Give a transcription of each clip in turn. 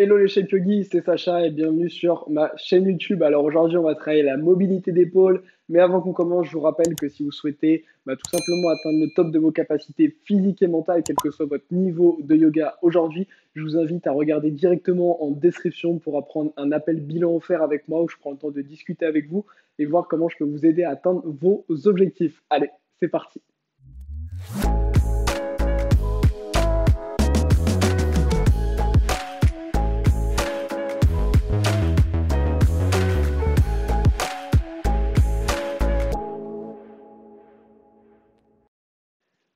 Hello les chefs Yogi, c'est Sacha et bienvenue sur ma chaîne YouTube. Alors aujourd'hui, on va travailler la mobilité d'épaule. Mais avant qu'on commence, je vous rappelle que si vous souhaitez tout simplement atteindre le top de vos capacités physiques et mentales, quel que soit votre niveau de yoga aujourd'hui, je vous invite à regarder directement en description pour apprendre un appel bilan offert avec moi où je prends le temps de discuter avec vous et voir comment je peux vous aider à atteindre vos objectifs. Allez, c'est parti.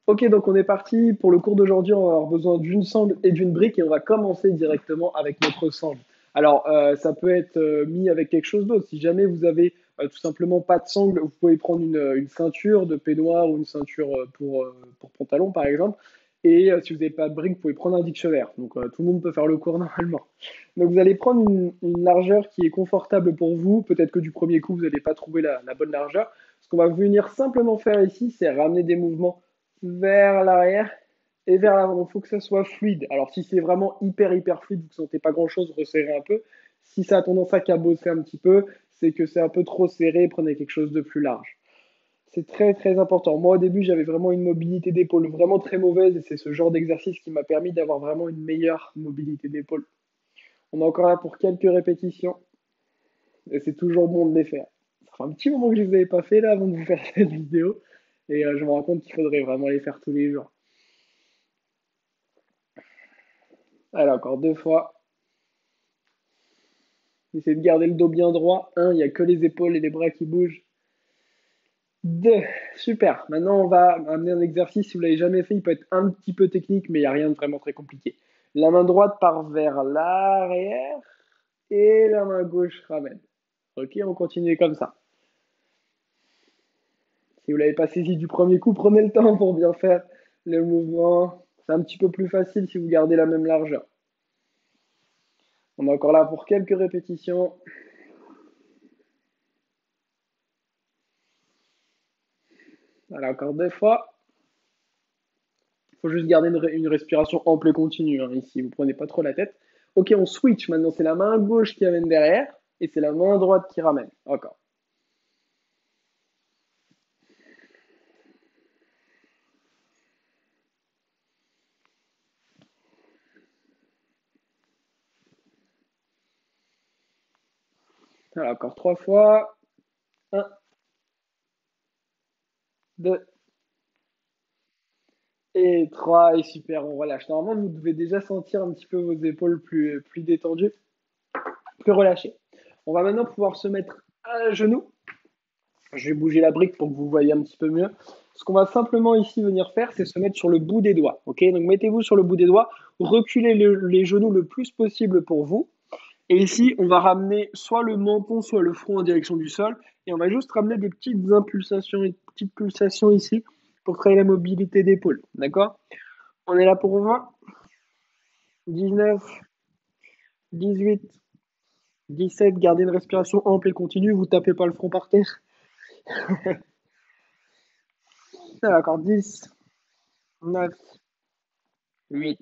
Ok, donc on est parti. Pour le cours d'aujourd'hui, on va avoir besoin d'une sangle et d'une brique et on va commencer directement avec notre sangle. Alors, ça peut être mis avec quelque chose d'autre. Si jamais vous avez tout simplement pas de sangle, vous pouvez prendre une ceinture de peignoir ou une ceinture pour pantalon, par exemple. Et si vous n'avez pas de brique, vous pouvez prendre un dictionnaire. Donc, tout le monde peut faire le cours normalement. Donc, vous allez prendre une largeur qui est confortable pour vous. Peut-être que du premier coup, vous n'allez pas trouver la bonne largeur. Ce qu'on va venir simplement faire ici, c'est ramener des mouvements vers l'arrière et vers l'avant. Il faut que ça soit fluide. Alors, si c'est vraiment hyper fluide, vous ne sentez pas grand-chose, resserrez un peu. Si ça a tendance à cabosser un petit peu, c'est que c'est un peu trop serré, prenez quelque chose de plus large. C'est très important. Moi, au début, j'avais vraiment une mobilité d'épaule vraiment très mauvaise et c'est ce genre d'exercice qui m'a permis d'avoir vraiment une meilleure mobilité d'épaule. On est encore là pour quelques répétitions et c'est toujours bon de les faire. Ça fait un petit moment que je ne les avais pas fait là avant de vous faire cette vidéo et je me rends compte qu'il faudrait vraiment les faire tous les jours. Allez, encore deux fois. Essayez de garder le dos bien droit. Un, il n'y a que les épaules et les bras qui bougent. Deux, super. Maintenant, on va amener un exercice. Si vous ne l'avez jamais fait, il peut être un petit peu technique, mais il n'y a rien de vraiment très compliqué. La main droite part vers l'arrière et la main gauche ramène. Ok, on continue comme ça. Si vous ne l'avez pas saisi du premier coup, prenez le temps pour bien faire le mouvement. C'est un petit peu plus facile si vous gardez la même largeur. On est encore là pour quelques répétitions. Allez, encore deux fois. Il faut juste garder une respiration ample et continue ici. Vous ne prenez pas trop la tête. Ok, on switch. Maintenant, c'est la main gauche qui amène derrière et c'est la main droite qui ramène. Encore. Alors, encore trois fois. Un, deux et trois. Et super, on relâche. Normalement, vous devez déjà sentir un petit peu vos épaules plus détendues, plus relâchées. On va maintenant pouvoir se mettre à genoux. Je vais bouger la brique pour que vous voyez un petit peu mieux. Ce qu'on va simplement ici venir faire, c'est se mettre sur le bout des doigts. Ok, donc mettez-vous sur le bout des doigts, reculez les genoux le plus possible pour vous. Et ici, on va ramener soit le menton, soit le front en direction du sol. Et on va juste ramener des petites impulsations, des petites pulsations ici pour créer la mobilité d'épaule. D'accord? On est là pour 20, 19, 18, 17. Gardez une respiration ample et continue. Vous tapez pas le front par terre. D'accord, 10, 9, 8,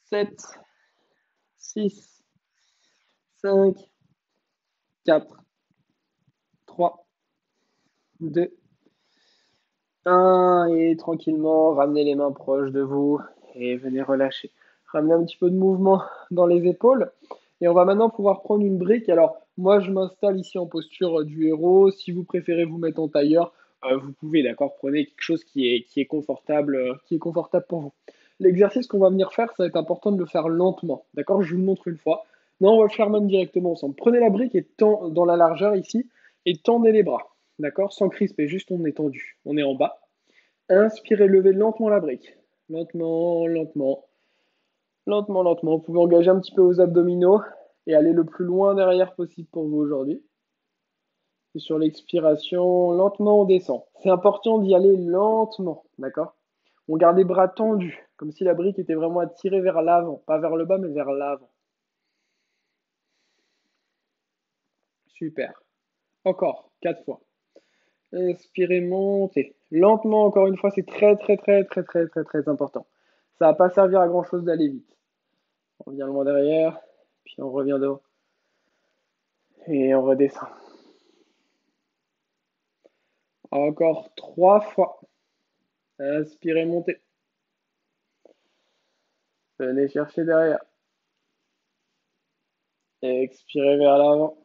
7, 6, 5, 4, 3, 2, 1. Et tranquillement, ramenez les mains proches de vous et venez relâcher. Ramenez un petit peu de mouvement dans les épaules. Et on va maintenant pouvoir prendre une brique. Alors, moi, je m'installe ici en posture du héros. Si vous préférez vous mettre en tailleur, vous pouvez, d'accord? Prenez quelque chose qui est confortable pour vous. L'exercice qu'on va venir faire, ça va être important de le faire lentement, d'accord? Je vous le montre une fois. Non, on va le faire même directement ensemble. Prenez la brique et dans la largeur ici et tendez les bras, d'accord? Sans crisper, juste on est tendu. On est en bas. Inspirez, levez lentement la brique. Lentement, lentement. Lentement. Vous pouvez engager un petit peu vos abdominaux et aller le plus loin derrière possible pour vous aujourd'hui. Et sur l'expiration, lentement, on descend. C'est important d'y aller lentement, d'accord? On garde les bras tendus, comme si la brique était vraiment attirée vers l'avant. Pas vers le bas, mais vers l'avant. Super. Encore, quatre fois. Inspirez, montez. Lentement, encore une fois, c'est très important. Ça va pas servir à grand chose d'aller vite. On revient loin derrière, puis on revient devant. Et on redescend. Encore 3 fois. Inspirez, montez. Venez chercher derrière. Expirez vers l'avant.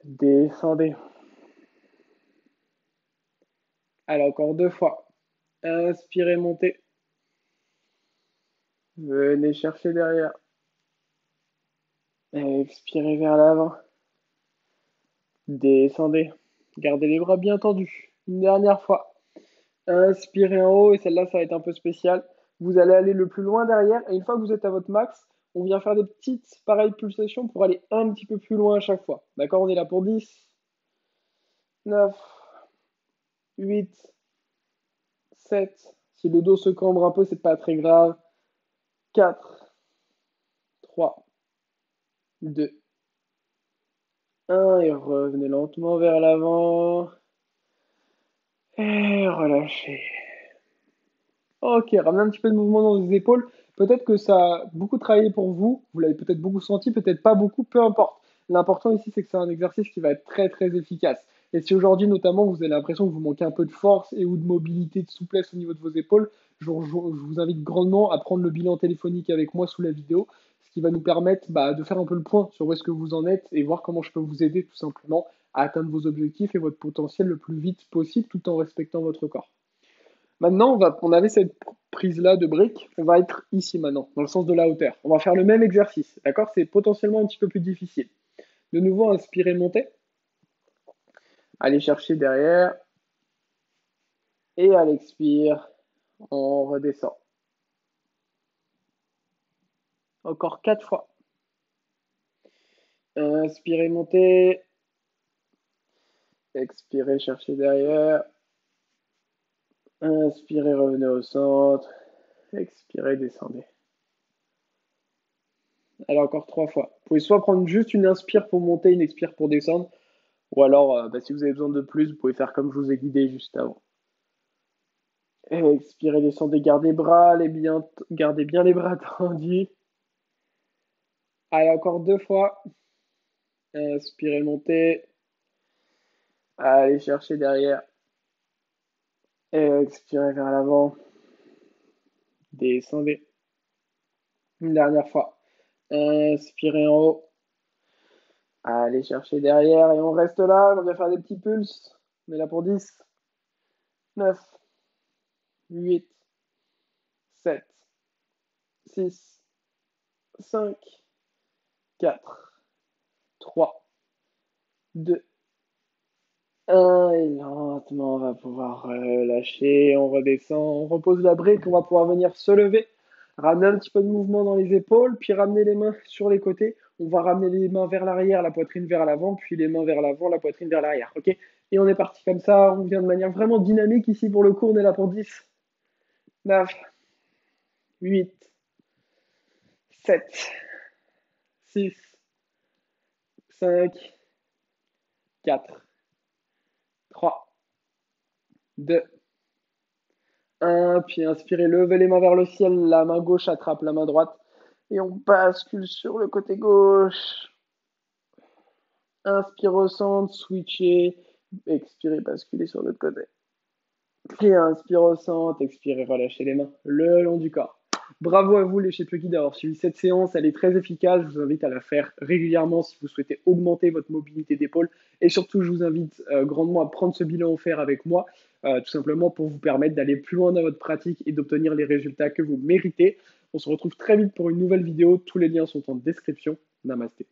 Descendez. Allez, encore 2 fois. Inspirez, montez. Venez chercher derrière. Expirez vers l'avant. Descendez. Gardez les bras bien tendus. Une dernière fois. Inspirez en haut, et celle-là, ça va être un peu spécial. Vous allez aller le plus loin derrière, et une fois que vous êtes à votre max, on vient faire des petites, pareilles pulsations pour aller un petit peu plus loin à chaque fois. D'accord? On est là pour 10, 9, 8, 7. Si le dos se cambre un peu, c'est pas très grave. 4, 3, 2, 1, et revenez lentement vers l'avant. Et relâchez. Ok, ramenez un petit peu de mouvement dans les épaules. Peut-être que ça a beaucoup travaillé pour vous. Vous l'avez peut-être beaucoup senti, peut-être pas beaucoup, peu importe. L'important ici, c'est que c'est un exercice qui va être très très efficace. Et si aujourd'hui, notamment, vous avez l'impression que vous manquez un peu de force et ou de mobilité, de souplesse au niveau de vos épaules, je vous invite grandement à prendre le bilan téléphonique avec moi sous la vidéo, ce qui va nous permettre de faire un peu le point sur où est-ce que vous en êtes et voir comment je peux vous aider tout simplement à atteindre vos objectifs et votre potentiel le plus vite possible tout en respectant votre corps. Maintenant, on avait cette prise-là de brique, on va être ici maintenant, dans le sens de la hauteur. On va faire le même exercice, d'accord? C'est potentiellement un petit peu plus difficile. De nouveau, inspirez, montez. Allez chercher derrière. Et à l'expire, on redescend. Encore 4 fois. Inspirez, montez. Expirez, cherchez derrière. Inspirez, revenez au centre. Expirez, descendez. Allez, encore 3 fois. Vous pouvez soit prendre juste une inspire pour monter, une expire pour descendre, ou alors, si vous avez besoin de plus, vous pouvez faire comme je vous ai guidé juste avant. Et expirez, descendez, gardez bien les bras tendus. Allez, encore 2 fois. Inspirez, montez. Allez chercher derrière. Et expirez vers l'avant. Descendez. Une dernière fois. Inspirez en haut. Allez chercher derrière et on reste là. On va faire des petits pulses. On est là pour 10, 9, 8, 7, 6, 5, 4, 3, 2, 1. Et lentement, on va pouvoir relâcher. On redescend. On repose la brique. On va pouvoir venir se lever. Ramener un petit peu de mouvement dans les épaules, puis ramener les mains sur les côtés. On va ramener les mains vers l'arrière, la poitrine vers l'avant, puis les mains vers l'avant, la poitrine vers l'arrière. Ok? Et on est parti comme ça. On vient de manière vraiment dynamique ici pour le cours. On est là pour 10, 9, 8, 7, 6, 5, 4, 3, 2, 1. Puis inspirez, levez les mains vers le ciel. La main gauche attrape la main droite. Et on bascule sur le côté gauche. Inspire au centre, switchez. Expirez, basculez sur l'autre côté. Puis inspire au centre, expirez, relâchez les mains le long du corps. Bravo à vous les Shape Lucky d'avoir suivi cette séance, elle est très efficace, je vous invite à la faire régulièrement si vous souhaitez augmenter votre mobilité d'épaule et surtout je vous invite grandement à prendre ce bilan offert avec moi, tout simplement pour vous permettre d'aller plus loin dans votre pratique et d'obtenir les résultats que vous méritez. On se retrouve très vite pour une nouvelle vidéo, tous les liens sont en description. Namasté.